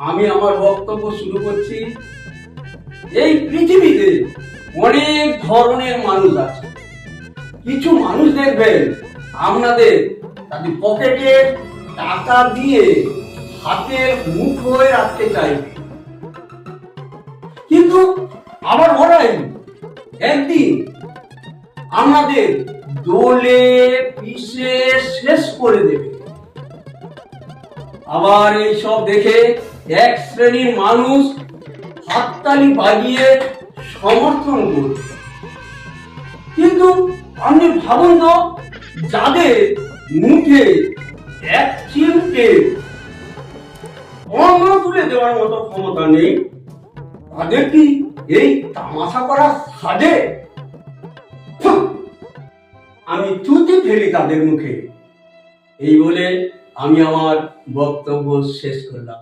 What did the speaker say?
আমি আমার বক্তব্য শুরু করছি। এই পৃথিবীতে অনেক ধরনের মানুষ আছে। কিছু মানুষ দেখবেন আপনাদের তাদের পকেটে টাকা দিয়ে হাতের মুঠোয় রাখতে চাইবে, কিন্তু আবার ওরাই একদিন আমাদের দোলে পিষে শেষ করে দেবে। আবার এইসব দেখে এক শ্রেণীর মানুষ হাততালি বাজিয়ে সমর্থন করবে। কিন্তু আপনি ভাবুন তো, যাদের মুখে এক চিমটে অন্ন তুলে দেওয়ার মতো ক্ষমতা নেই, তাদের কি এই তামাশা করা সাজে? আমি থুতু ফেলি তাদের মুখে। এই বলে আমি আমার বক্তব্য শেষ করলাম।